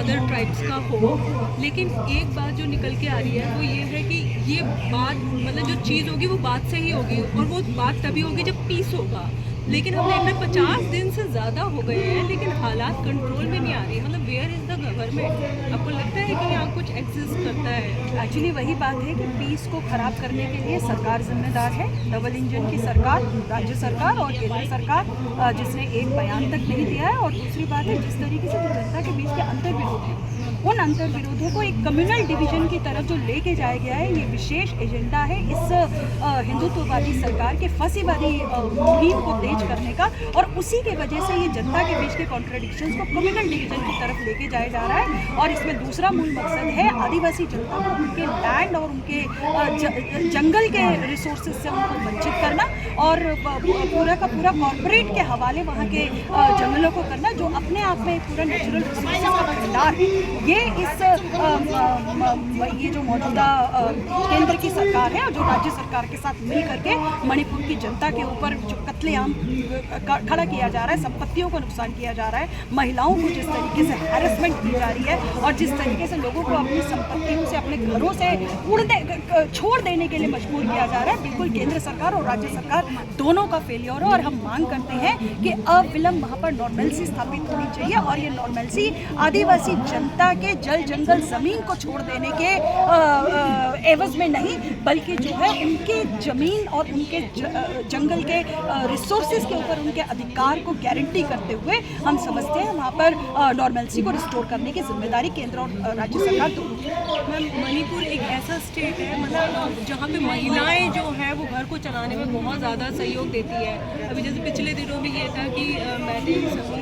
Other tribes का हो, लेकिन एक बात जो निकल के आ रही है वो ये है कि ये बात मतलब जो चीज़ होगी वो बात से ही होगी, और वो बात तभी होगी जब पीस होगा। लेकिन हम देख रहे हैं 50 दिन से ज़्यादा हो गए हैं, लेकिन हालात कंट्रोल में नहीं आ रही। मतलब वेयर इज़ द गवर्नमेंट? आपको लगता है कि यहाँ कुछ एग्जिस्ट करता है? एक्चुअली वही बात है कि पीस को खराब करने के लिए सरकार जिम्मेदार है। डबल इंजन की सरकार, राज्य सरकार और केंद्र सरकार, जिसने एक बयान तक नहीं दिया है। और दूसरी बात है, जिस तरीके से जो जनता के बीच के अंतर्विरोध हैं, उन अंतर्विरोधों को एक कम्युनल डिवीजन की तरफ जो लेके जाया गया है, ये विशेष एजेंडा है इस हिंदुत्ववादी सरकार के फसीवादी मुहिम को तेज करने का। और उसी के वजह से ये जनता के बीच के कॉन्ट्रडिक्शंस को कम्युनल डिवीजन की तरफ लेके जाया जा रहा है। और इसमें दूसरा मूल मकसद है आदिवासी जनता को उनके लैंड और उनके जंगल के रिसोर्सेज से उनको वंचित करना, और पूरा का पूरा कॉर्पोरेट के हवाले वहाँ के जंगलों को करना, जो अपने आप में पूरा नेचुरल रिसोर्सेज का भंडार है। ये जो मौजूदा केंद्र की सरकार है और जो राज्य सरकार के साथ मिल करके मणिपुर की जनता के ऊपर जो कत्लेआम खड़ा किया जा रहा है, संपत्तियों को नुकसान किया जा रहा है, महिलाओं को जिस तरीके से हैरेसमेंट की जा रही है, और जिस तरीके से लोगों को अपनी संपत्तियों से, अपने घरों से छोड़ देने के लिए मजबूर किया जा रहा है, बिल्कुल केंद्र सरकार और राज्य सरकार दोनों का फेलियर हो। और हम मांग करते हैं कि अविलंब वहाँ पर नॉर्मलसी स्थापित होनी चाहिए, और ये नॉर्मलसी आदिवासी जनता के जल जंगल जमीन को छोड़ देने के एवज में नहीं, बल्कि जो है उनके जमीन और उनके जंगल के रिसोर्सेज के ऊपर उनके अधिकार को गारंटी करते हुए हम समझते हैं वहाँ पर नॉर्मलसी को रिस्टोर करने की जिम्मेदारी केंद्र और राज्य सरकार दोनों की। मैम, मणिपुर एक ऐसा स्टेट है मतलब जहाँ पे महिलाएं जो है वो घर को चलाने में बहुत ज़्यादा सहयोग देती है। अभी जैसे पिछले दिनों में ये था कि मैंने से वो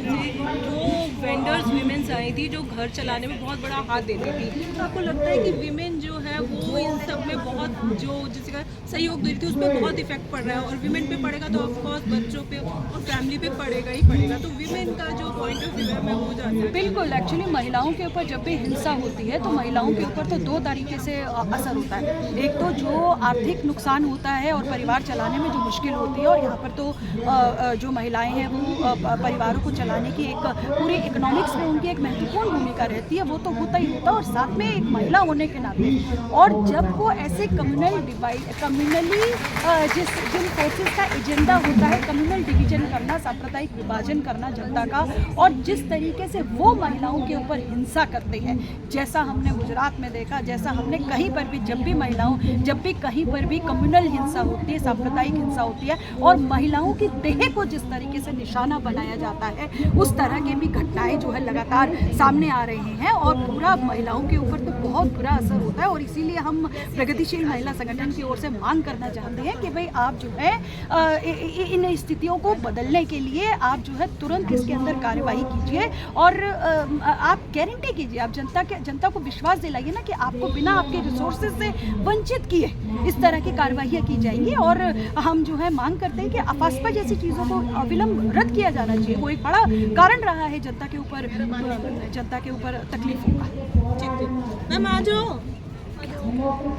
वेंडर्स विमेंस आई थी जो घर चलाने में बहुत बड़ा हाथ देती थी। तो आपको लगता है कि विमेन जो है वो इन सब में बहुत जो जिसका सहयोग देती है उस पर बहुत इफेक्ट पड़ रहा है, और विमेन पे पड़ेगा तो ऑफकोर्स बच्चों पे और फैमिली पे पड़ेगा ही पड़ेगा। तो विमेन का जो पॉइंट ऑफ व्यू है मैं वो जानती हूँ। बिल्कुल, एक्चुअली महिलाओं के ऊपर जब भी हिंसा होती है तो महिलाओं के ऊपर तो दो तरीके से असर होता है। एक तो जो आर्थिक नुकसान होता है और परिवार चलाने में जो मुश्किल होती है, और यहाँ पर तो जो महिलाएं हैं वो परिवारों को चलाने की एक पूरे इकोनॉमिक्स में उनकी एक महत्वपूर्ण भूमिका रहती है, वो तो होता ही होता है। और साथ में एक महिला होने के नाते, और जब वो ऐसे कम्युनली जिन फोर्सेस का एजेंडा होता है कम्युनल डिवीजन करना, सांप्रदायिक विभाजन करना जनता का, और जिस तरीके से वो महिलाओं के ऊपर हिंसा करते हैं, जैसा हमने गुजरात में देखा, जैसा हमने कहीं पर भी जब भी कहीं पर भी कम्युनल हिंसा होती है, सांप्रदायिक हिंसा होती है, और महिलाओं की देह को जिस तरीके से निशाना बनाया जाता है, उस तरह की भी घटनाएं जो है लगातार सामने आ रही हैं, और पूरा महिलाओं के ऊपर तो बहुत बुरा असर होता है। और इसीलिए हम प्रगतिशील महिला संगठन की ओर से मांग करना चाहते हैं कि भाई आप जो है इन स्थितियों को बदलने के लिए आप जो है तुरंत इसके अंदर कार्यवाही कीजिए, और आप गारंटी कीजिए, आप जनता को विश्वास दिलाइए ना कि आपको बिना आपके रिसोर्सेज से वंचित किए इस तरह की कार्यवाहियाँ की जाएंगी। और हम जो है मांग करते हैं कि अफास्पा जैसी चीज़ों को अविलंब रद्द किया जाना चाहिए। वो एक बड़ा कारण रहा है जनता के ऊपर तकलीफों का। ठीक है मैम, आ जाओ।